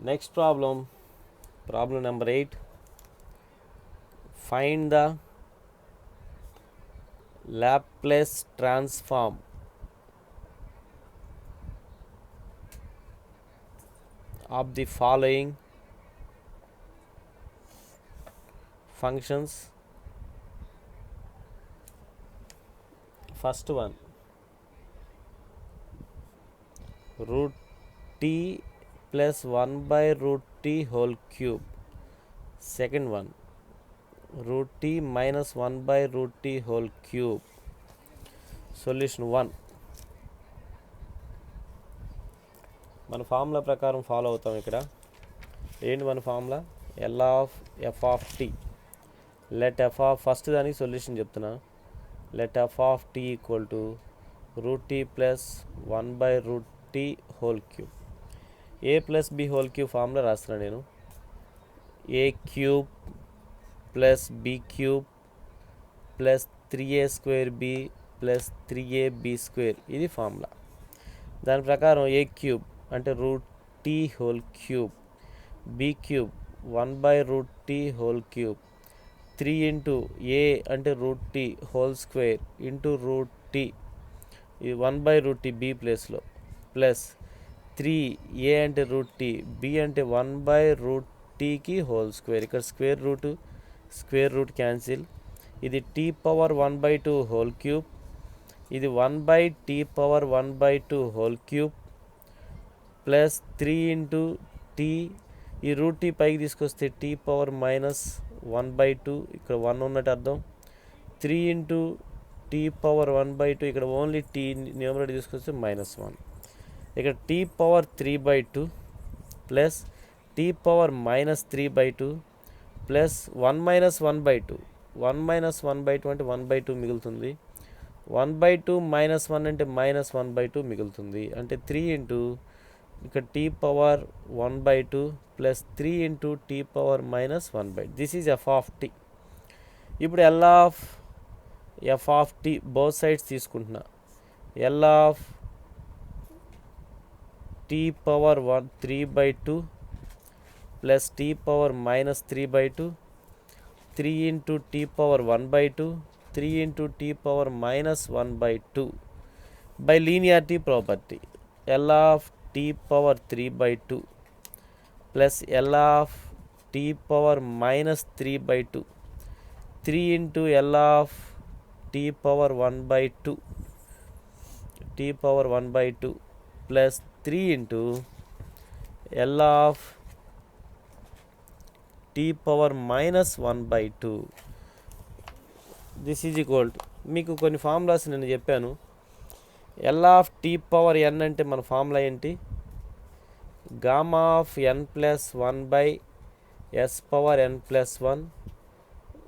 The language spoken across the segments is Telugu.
Next problem number 8. Find the Laplace transform of the following functions. First one, root t plus 1 by root t whole cube. Second one, root t minus 1 by root t whole cube. Solution 1. మన ఫార్ములా ప్రకారం ఫాలో అవుతాం. ఇక్కడ ఏంటి మన formula? L of F of T. Let F of first దానికి సొల్యూషన్ చెప్తున్నా. Let F of tea equal to root T plus 1 by root tea whole cube. A plus B whole cube formula రాస్తున్నా నేను. A cube plus B cube plus 3a square B plus 3ab square, ఇది ఫార్ములా. దాని ప్రకారం ఏ క్యూబ్ అంటే root tea whole cube, B cube 1 by root tea whole cube, 3 into a అంటే root tea whole square into root t, ఇది 1 బై రూట్ టీ బి ప్లేస్లో, ప్లస్ 3 ఏ అంటే రూట్ టీ, బి అంటే 1 బై రూట్ టీకి హోల్ స్క్వేర్. ఇక్కడ స్క్వేర్ రూట్ క్యాన్సిల్. ఇది t power 1 by 2 whole cube, ఇది 1 by t power 1 by 2 whole cube plus 3 into t, ఈ రూట్ టీ పైకి తీసుకొస్తే టీ పవర్ మైనస్ 1 బై 2, ఇక్కడ 1 ఉన్నట్టు అర్థం. 3 ఇంటూ టీ పవర్ 1 బై 2, ఇక్కడ ఓన్లీ టీ న్యూమరేటర్ తీసుకొస్తే -1. ఇక్కడ t power 3 by 2 plus t power -3 by 2 plus 1 minus 1 by 2. 1 minus 1 by 2 అంటే 1 బై 2 మిగులుతుంది. 1 బై 2 మైనస్ 1 అంటే -1 బై 2 మిగులుతుంది. అంటే 3 ఇంటూ ఇక్కడ t power 1 by 2 plus 3 into t power -1 by 2. This is f of t. ఇప్పుడు L of F of t both sides తీసుకుంటున్నా. L of t power 3 by 2 plus t power -3 by 2, 3 into t power 1 by 2, 3 into t power -1 by 2 by linearity property. L of t power 3 by 2 plus L of t power -3 by 2, 3 into L of t power 1 by 2, t power 1 by 2 plus 3 into L of t power -1 by 2. This is equal to, మీకు కొన్ని ఫార్ములాస్ నేను చెప్పాను. L of t power n అంటే మన ఫార్ములా ఏంటి? Gamma of n plus 1 by s power n plus 1.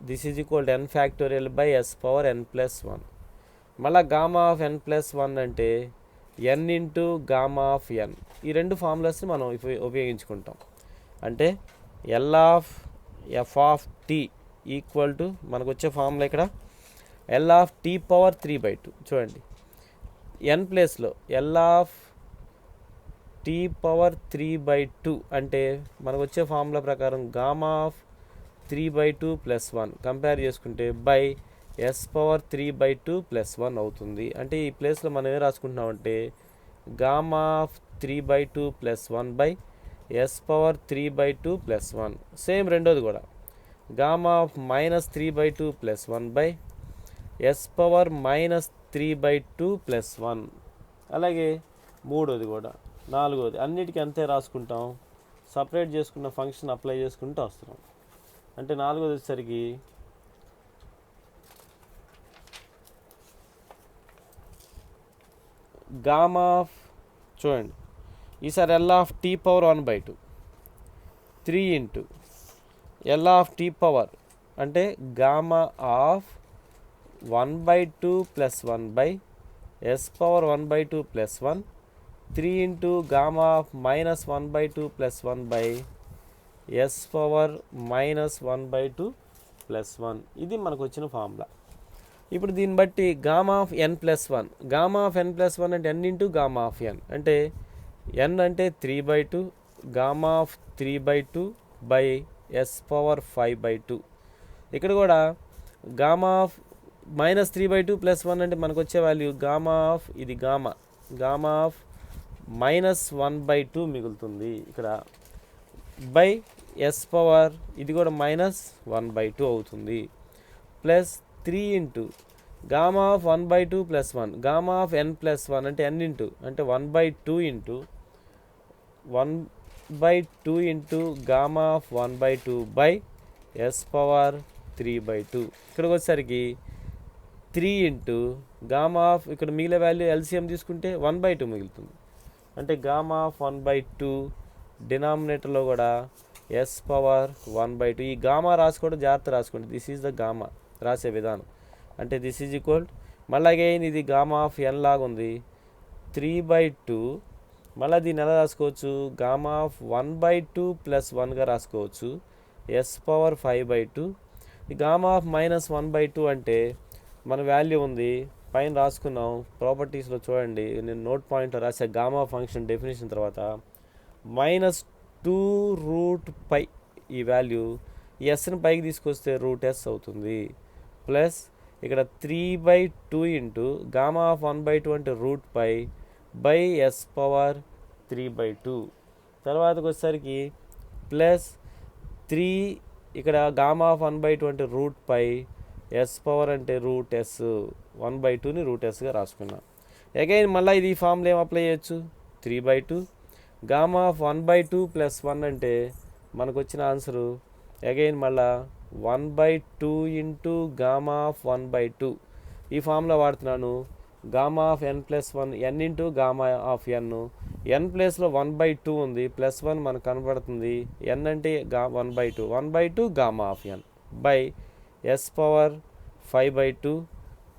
This is equal to n factorial by s power n plus 1. మళ్ళీ గామా ఆఫ్ ఎన్ ప్లస్ 1 అంటే n into gamma of n. ఈ రెండు ఫార్ములాస్ని మనం ఉపయోగించుకుంటాం. అంటే L of F of tea equal to మనకు వచ్చే ఫార్ములా ఇక్కడ L of t power 3 by 2. చూడండి, ఎన్ ప్లేస్లో L of t power 3 by 2 అంటే మనకు వచ్చే ఫార్ములా ప్రకారం gamma of 3 by 2 plus 1 compare చేసుకుంటే by s power 3 by 2 plus 1 అవుతుంది. అంటే ఈ ప్లేస్లో మనం ఏం రాసుకుంటున్నామంటే gamma of 3 by 2 plus 1 by s power 3 by 2 plus 1. Same రెండోది కూడా gamma of -3 by 2 plus 1 by s power -3 by 2 plus 1. అలాగే మూడోది కూడా, నాలుగోది, అన్నిటికీ అంతే రాసుకుంటాం. సపరేట్ చేసుకున్న ఫంక్షన్ అప్లై చేసుకుంటూ వస్తున్నాం. అంటే నాలుగోది వచ్చేసరికి గామా ఆఫ్, చూడండి ఈసారి L of t power 1 by 2, 3 into L of t power అంటే gamma of 1 by 2 plus 1 by s power 1 by 2 plus 1, 3 into gamma of -1 by 2 plus 1 by s power -1 by 2 plus 1. ఇది మనకు వచ్చిన ఫార్ములా. ఇప్పుడు దీన్ని బట్టి gamma of n plus 1, gamma of n plus 1 అంటే ఎన్ ఇంటూ గామా ఆఫ్ ఎన్ అంటే ఎన్ అంటే 3 by 2, gamma of 3/2 by s^5/2. ఇక్కడ కూడా గామా ఆఫ్ -3/2 + 1 అంటే మనకు వచ్చే వాల్యూ గామా ఆఫ్ ఇది గామా ఆఫ్ -1/2 మిగులుతుంది ఇక్కడ బై s ఇది కూడా -1/2 అవుతుంది plus 3 into gamma of 1/2 + 1 gamma of n+1 అంటే n ఇంటూ అంటే 1/2 into 1/2 into gamma of 1/2 by s^3/2. ఇక్కడికి వచ్చేసరికి 3 ఇంటూ గామా ఆఫ్ ఇక్కడ మిగిలే వాల్యూ ఎల్సిఎం తీసుకుంటే 1/2 మిగులుతుంది అంటే గామా ఆఫ్ 1/2 డినామినేటర్లో కూడా s^1/2. ఈ గామా రాసుకోవడం జాగ్రత్త రాసుకోండి. దిస్ ఈజ్ ద గామా రాసే విధానం అంటే దిస్ ఈజ్ ఈక్వల్ మళ్ళీ అగైన్ ఇది గామా ఆఫ్ n లాగా ఉంది 3/2. మళ్ళీ దీన్ని ఎలా రాసుకోవచ్చు గామా ఆఫ్ 1/2 + 1గా రాసుకోవచ్చు s^5/2. ఈ గామా ఆఫ్ -1/2 అంటే మన వాల్యూ ఉంది పైన రాసుకున్నాం ప్రాపర్టీస్లో చూడండి. నేను నోట్ పాయింట్లో రాసే గామా ఫంక్షన్ డెఫినేషన్ తర్వాత -2√π ఈ వాల్యూ ఎస్ని పైకి తీసుకొస్తే √s అవుతుంది ప్లస్ ఇక్కడ 3/2 ఇంటూ గామా ఆఫ్ 1/2 అంటే √π బై s^3/2. తర్వాతకి వచ్చేసరికి ప్లస్ 3 ఇక్కడ గామా ఆఫ్ 1/2 అంటే √π s అంటే √s 1/2ని √sగా రాసుకున్నాం. అగైన్ మళ్ళీ ఇది ఈ ఫామ్లో ఏం అప్లై చేయొచ్చు 3/2 గామా ఆఫ్ 1/2 + 1 అంటే మనకు వచ్చిన ఆన్సరు అగైన్ మళ్ళా 1/2 ఇంటూ గామా ఆఫ్ 1/2 ఈ ఫామ్లో వాడుతున్నాను. Gamma of n+1 n into gamma of n ప్లేస్లో 1/2 ఉంది +1 మనకు కనబడుతుంది n అంటే 1/2 gamma of n by s^5/2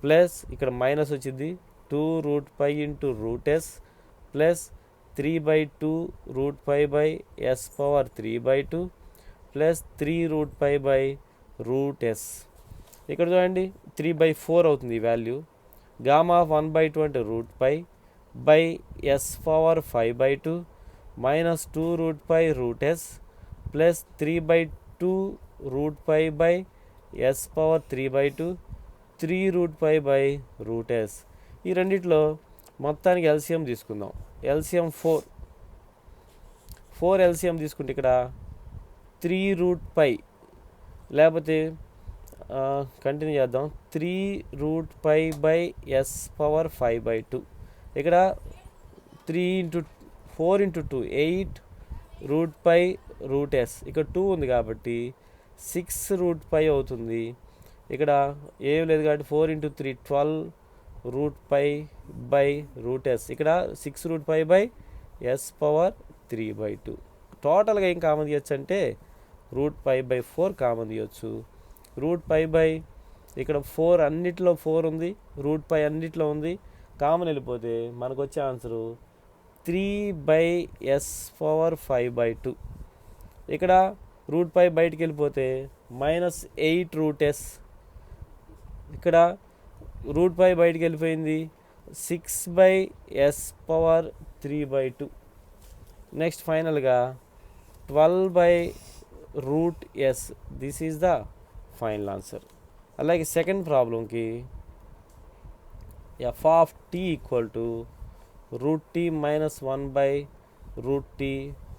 plus ఇక్కడ మైనస్ వచ్చింది 2√π into √s plus 3/2 √π by s^3/2 plus 3√π by √s. ఇక్కడ చూడండి 3/4 అవుతుంది ఈ వాల్యూ. గామా ఆఫ్ 1/2 అంటే √π by s^5/2 minus 2√π √s plus 3/2 √π by s^3/2 3√π by √s. ఈ రెండిట్లో మొత్తానికి ఎల్సిఎం తీసుకుందాం. ఎల్సిఎం 4 ఎల్సిఎం తీసుకుంటే ఇక్కడ 3√π లేకపోతే కంటిన్యూ చేద్దాం 3√π బై s^5/2 ఇక్కడ 4 ఇంటూ 2 8√π √s ఇక్కడ 2 ఉంది కాబట్టి 6√π అవుతుంది. ఇక్కడ ఏం లేదు కాబట్టి 4 ఇంటూ 3 12√π బై √s ఇక్కడ 6√π బై s^3/2. టోటల్గా ఏం కామన్ తీయచ్చు అంటే √π/4 కామన్ తీయచ్చు. √π బై ఇక్కడ 4 అన్నిట్లో 4 ఉంది √π అన్నిట్లో ఉంది కామన్ వెళ్ళిపోతే మనకు వచ్చే ఆన్సరు 3/s^5/2. ఇక్కడ √π బయటికి వెళ్ళిపోతే -8√s ఇక్కడ √π బయటికి వెళ్ళిపోయింది 6/s^3/2. నెక్స్ట్ ఫైనల్గా 12/√s this is the final answer. అలాగే సెకండ్ ప్రాబ్లంకి f(t) = √t - 1/√t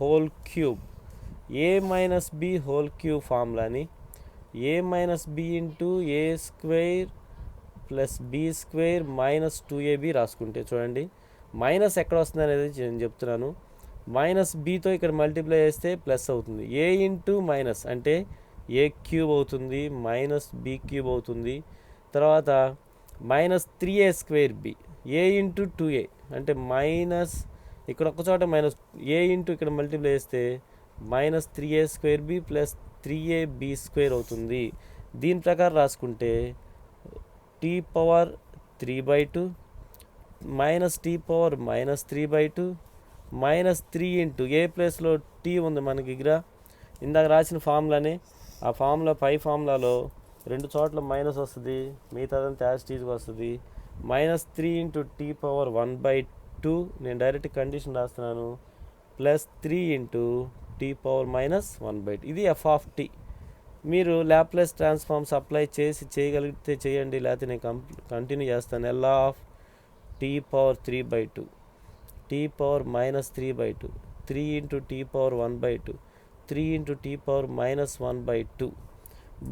whole cube a - b whole cube ఫార్ములాని a - b into a² plus b² -2ab రాసుకుంటే చూడండి మైనస్ ఎక్కడ వస్తుంది అనేది నేను చెప్తున్నాను. -bతో ఇక్కడ మల్టిప్లై చేస్తే ప్లస్ అవుతుంది. a ఇంటూ మైనస్ అంటే a³ అవుతుంది -b³ అవుతుంది. తర్వాత -3a²b a ఇంటూ 2a అంటే మైనస్ ఇక్కడ ఒక్కచోట మైనస్ a ఇంటూ ఇక్కడ మల్టిప్లై చేస్తే -3a²b ప్లస్ 3ab² అవుతుంది. దీని ప్రకారం రాసుకుంటే t^3/2 -t^-3/2 -3 ఇంటూ ఏ ప్లేస్లో t ఉంది మనకి దగ్గర ఇందాక రాసిన ఫార్ములానే ఆ ఫార్ములా పై ఫార్ములాలో 2 చోట్ల మైనస్ వస్తుంది మిగతాదంతా యాజ్ టీజ్గా వస్తుంది. -3 ఇంటూ t^1/2 నేను డైరెక్ట్ కండిషన్ రాస్తున్నాను plus 3 into t power minus 1/2. ఇది ఎఫ్ ఆఫ్ టీ. మీరు లాప్లేస్ ట్రాన్స్ఫార్మ్స్ అప్లై చేయగలిగితే చేయండి, లేకపోతే నేను కంటిన్యూ చేస్తాను. L of t power 3/2, t power minus 3/2, 3 into t power 1/2, 3 into t power minus 1/2.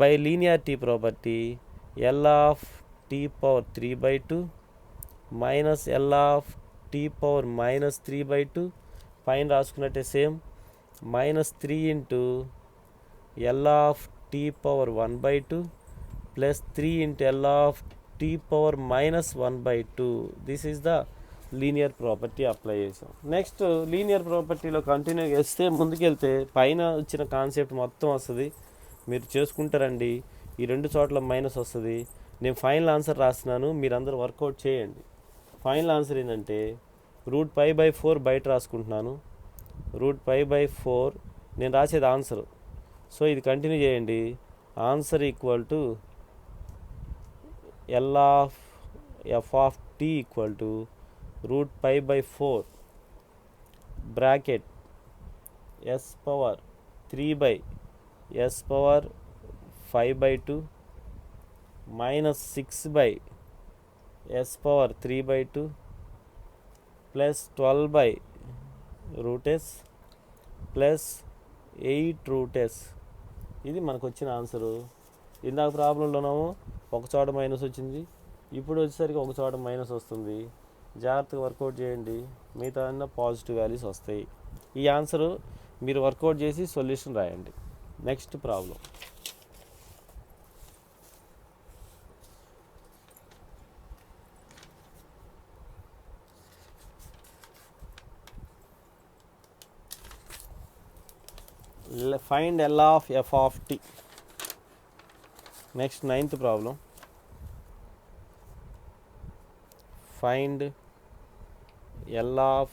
By linearity property L of t power 3/2 minus L of t power minus 3/2, పైన రాసుకున్నట్టే same, minus 3 into L of t power 1/2 plus 3 into L of t power minus 1/2. This is the linear property apply చేసాం. నెక్స్ట్ లీనియర్ ప్రాపర్టీలో కంటిన్యూ చేస్తే ముందుకెళ్తే పైన వచ్చిన కాన్సెప్ట్ మొత్తం వస్తుంది, మీరు చేసుకుంటారండి. ఈ రెండు చోట్ల మైనస్ వస్తుంది. నేను ఫైనల్ ఆన్సర్ రాస్తున్నాను, మీరందరూ వర్కౌట్ చేయండి. ఫైనల్ ఆన్సర్ ఏంటంటే √π/4 బయట రాసుకుంటున్నాను. √π/4 నేను రాసేది ఆన్సర్. సో ఇది కంటిన్యూ చేయండి. Answer equal to L of F of tea equal to √π/4 bracket s power 3/s/5/2 minus 6/s/3/2 plus 12/√s plus 8√s. ఇది మనకు వచ్చిన ఆన్సరు. ఇందాక ప్రాబ్లంలోనేమో ఒక చోట మైనస్ వచ్చింది, ఇప్పుడు వచ్చేసరికి ఒక చోట మైనస్ వస్తుంది. జాగ్రత్తగా వర్కౌట్ చేయండి, మిగతా అన్న పాజిటివ్ వాల్యూస్ వస్తాయి. ఈ ఆన్సరు మీరు వర్కౌట్ చేసి సొల్యూషన్ రాయండి. Next problem. Find L of f of t. Next, ninth problem. Find L of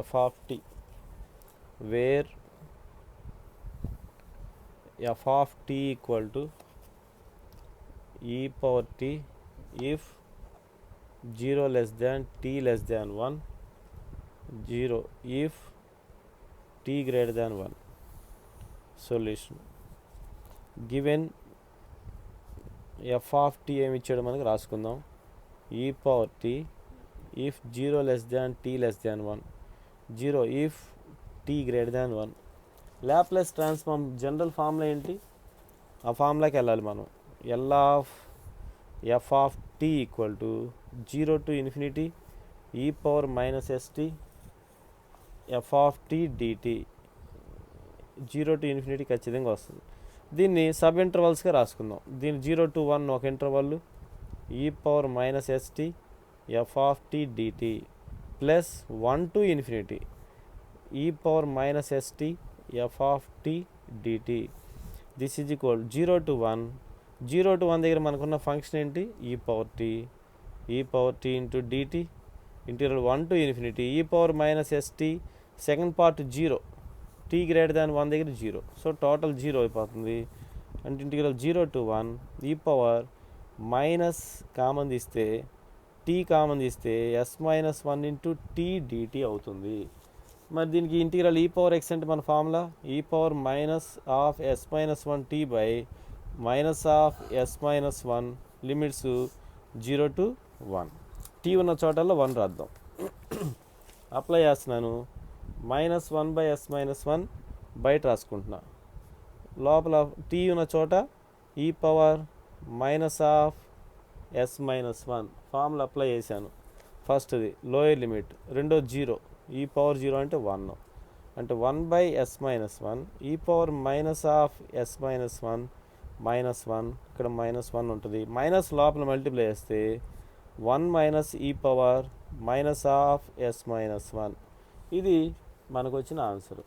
f of t where f of t equal to e power t if 0 less than t less than 1, 0 if t greater than 1. Solution. Given f of t ఏమి ఇచ్చాడు మనకు రాసుకుందాం. e power t if 0 less than t less than 1, 0 if t greater than 1. Laplace transform general formula ఏంటి? ఆ ఫార్ములాకి వెళ్ళాలి మనం. L of F of tea equal to 0 to infinity e power minus st f of t dt. 0 to infinity ఖచ్చితంగా వస్తుంది. దీన్ని సబ్ ఇంటర్వల్స్గా రాసుకుందాం. దీన్ని 0 to 1 ఒక interval, e power minus st f of t dt plus 1 to infinity e power minus st f of t dt. This is equal 0 to 1. 0 to 1 దగ్గర మనకున్న ఫంక్షన్ ఏంటి? e power t into dt interior 1 to infinity e power minus st second part 0, t greater than 1 దగ్గర 0. సో టోటల్ 0 అయిపోతుంది. అంటే integral 0 to 1 e power minus common తీస్తే t కామన్ తీస్తే s minus 1 into t dt అవుతుంది. మరి దీనికి ఇంటిగ్రల్ e పవర్ x అంటే మన formula e power minus of s minus 1 t by minus of s minus 1 limits 0 to 1. t ఉన్న చోటల్లో 1 రాద్దాం. అప్లై చేస్తున్నాను. మైనస్ 1/s మైనస్ 1 బయట రాసుకుంటున్నా. లోపల t ఉన్న చోట e power minus of s minus 1 formula apply చేశాను. ఫస్ట్ది లోయర్ లిమిట్, రెండో 0, e పవర్ 0 అంటే 1, అంటే 1/s minus 1 e power minus of s minus 1 minus 1, ఇక్కడ మైనస్ 1 ఉంటుంది. మైనస్ లోపల మల్టిప్లై చేస్తే 1 minus e power minus of s minus 1. ఇది మనకు వచ్చిన answer.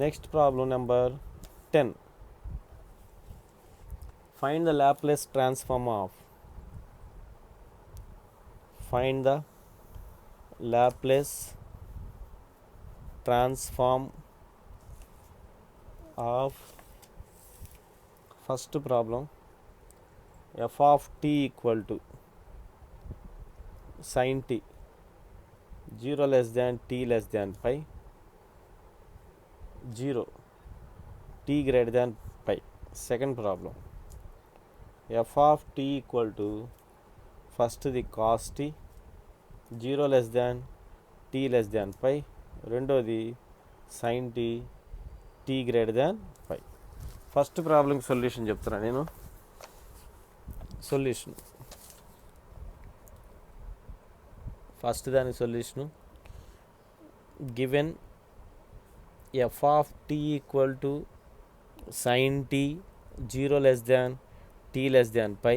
Next problem number 10. Find the Laplace transform of. Find the Laplace transform of. First problem f of t equal to sin t 0 less than t less than pi, 0 t greater than pi. Second problem, f of t equal to first the cos t, 0 less than t less than pi, రెండోది sin t, t greater than pi. First problem solution చెప్తున్నా నేను. సొల్యూషన్ ఫస్ట్ దాని solution given f of tea equal to sine t 0 less than t less than pi,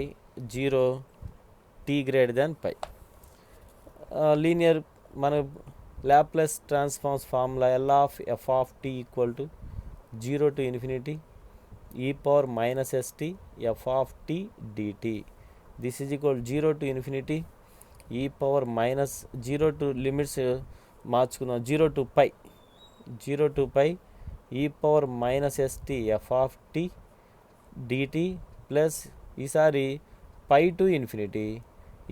0 t greater than pi. Linear మన Laplace transforms formula L of F of tea equal to 0 to infinity e power minus st f of t dt. This is equal 0 to infinity e power minus 0 to limits మార్చుకున్నాం 0 to pi, 0 to pi e power minus st f of t dt plus ఈసారి pi to infinity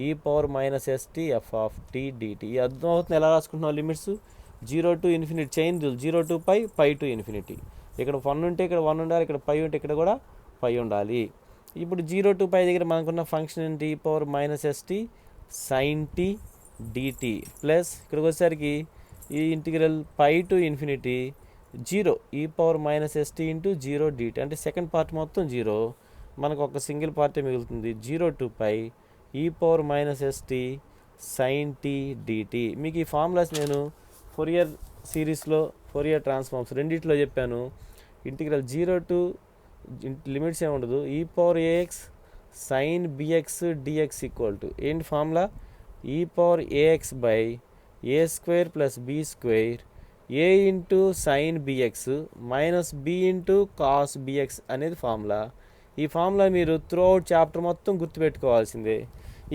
e power minus st f of t dt. అర్థం అవుతుంది ఎలా రాసుకుంటున్నాం limits. 0 to infinity chain rule, 0 to pi, pi to infinity. ఇక్కడ 1 ఉంటే ఇక్కడ 1 ఉండాలి, ఇక్కడ పై ఉంటే ఇక్కడ కూడా పై ఉండాలి. ఇప్పుడు 0 to pi దగ్గర మనకున్న ఫంక్షన్ ఏంటి, e power minus st sin t dt plus ఇక్కడికి వచ్చేసరికి ఈ integral pi to infinity 0 e power minus st ఇంటూ 0 dt. అంటే సెకండ్ పార్ట్ మొత్తం 0, మనకు ఒక సింగిల్ పార్టే మిగులుతుంది. 0 to pi e power minus st sin t dt. మీకు ఈ ఫార్ములాస్ నేను ఫోరియర్ సిరీస్లో ఫోరియర్ ట్రాన్స్ఫార్మ్స్ రెండిట్లో చెప్పాను. ఇంటిగ్రల్ 0 టు లిమిట్స్ ఏమి ఉండదు, e power ax sine bx dx equal to ఏంటి formula, e power ax by a square plus b square a into sine bx minus b into cos bx అనేది ఫార్ములా. ఈ ఫార్ములా మీరు త్రూ అవుట్ చాప్టర్ మొత్తం గుర్తుపెట్టుకోవాల్సిందే.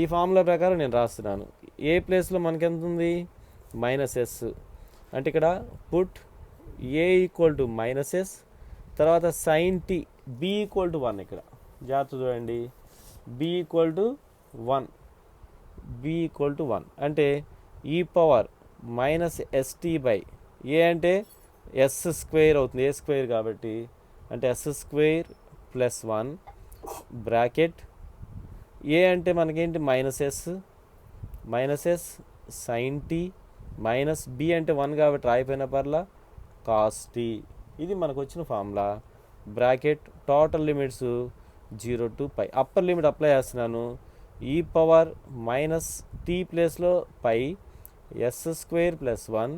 ఈ ఫార్ములా ప్రకారం నేను రాస్తున్నాను. ఏ ప్లేస్లో మనకి ఎంత ఉంది, మైనస్ ఎస్, అంటే ఇక్కడ put a equal to minus s, తర్వాత sine t b equal to 1. ఇక్కడ జాగ్రత్త చూడండి, b equal to 1, b equal to 1 అంటే e power minus s t by a అంటే ఎస్ స్క్వేర్ అవుతుంది, ఏ స్క్వేర్ కాబట్టి, అంటే s square plus 1 bracket a అంటే మనకేంటి minus s sine t minus b అంటే 1 కాబట్టి రాయిపోయిన పర్లా కాస్ టీ. ఇది మనకు వచ్చిన ఫార్ములా. Bracket total limits 0 to pi. Upper limit apply చేస్తున్నాను, ఈ పవర్ మైనస్ టీ ప్లేస్లో pi s square plus 1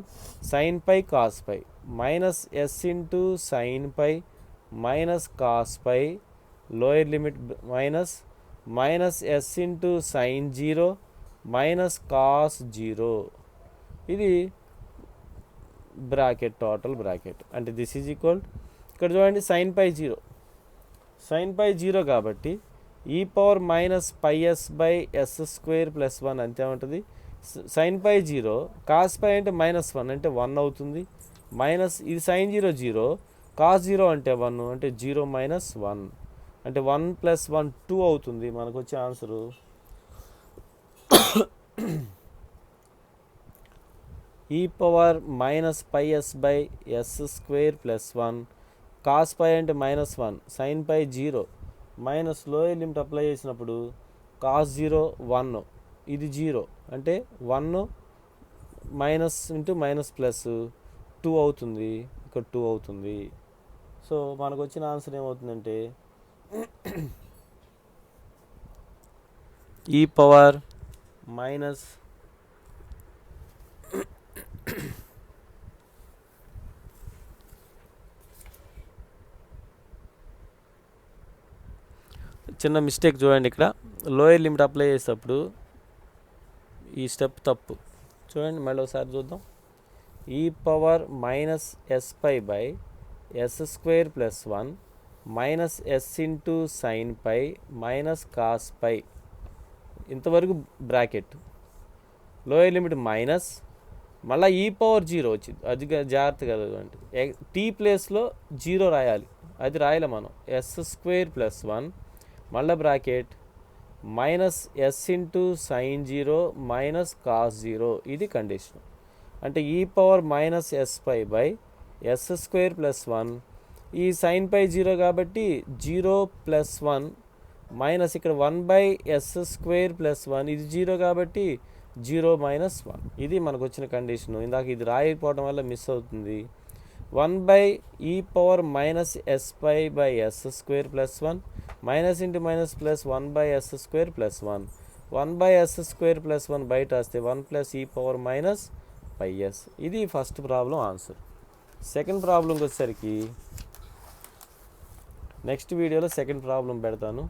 sine pi cos pi minus s into sine pi minus cos pi, lower limit minus s into sine 0 minus cos 0. ఇది బ్రాకెట్ టోటల్ బ్రాకెట్. అంటే దిస్ ఈజ్ ఈక్వల్, ఇక్కడ చూడండి సైన్ పై 0 కాబట్టి e power minus pi s by s square plus 1 అంతే ఉంటుంది. సైన్ పై 0 కాస్ పై అంటే మైనస్ 1 అంటే 1 అవుతుంది, మైనస్ ఇది సైన్ 0 కాస్ 0 అంటే 1 అంటే 0 మైనస్ 1 అంటే 1 ప్లస్ 1 2 అవుతుంది. మనకు వచ్చే answer e power minus pi s by s square plus 1 cos pi అంటే minus 1 sine pi 0 minus lower limit apply చేసినప్పుడు కాస్ 0 1 ఇది 0 అంటే 1 మైనస్ ఇంటూ మైనస్ ప్లస్ 2 అవుతుంది, ఇక్కడ 2 అవుతుంది. సో మనకు వచ్చిన ఆన్సర్ ఏమవుతుందంటే ఈ పవర్ మైనస్ చిన్న మిస్టేక్ చూడండి, ఇక్కడ లోయర్ లిమిట్ అప్లై చేసేటప్పుడు ఈ స్టెప్ తప్పు. చూడండి మళ్ళీ ఒకసారి చూద్దాం. E power minus s pi by s square plus 1 minus s into sine pi minus cos pi ఇంతవరకు బ్రాకెట్, లోయర్ లిమిట్ మైనస్ మళ్ళీ ఈ పవర్ 0 వచ్చింది, అది జాగ్రత్తగా చదవండి. టీ ప్లేస్లో 0 రాయాలి, అది రాయాలి మనం. ఎస్ స్క్వేర్ ప్లస్ 1 మళ్ళీ bracket minus s into sine 0 minus cos 0 ఇది కండిషన్. అంటే e power minus s pi by s square plus 1. ఈ సైన్ పై 0 కాబట్టి 0 ప్లస్ 1 మైనస్ ఇక్కడ 1 బై ఎస్ స్క్వేర్ ప్లస్ 1, ఇది 0 కాబట్టి 0 మైనస్ 1. ఇది మనకు వచ్చిన కండిషను. ఇందాక ఇది రాయకపోవడం వల్ల మిస్ అవుతుంది. 1 by e power minus s pi by s square plus 1 minus into minus plus 1 by s square plus 1. 1 by s square plus 1 బయట వస్తే 1 plus e power minus by s. ఇది ఫస్ట్ ప్రాబ్లం ఆన్సర్. సెకండ్ ప్రాబ్లంకి వచ్చేసరికి నెక్స్ట్ వీడియోలో సెకండ్ ప్రాబ్లం పెడతాను.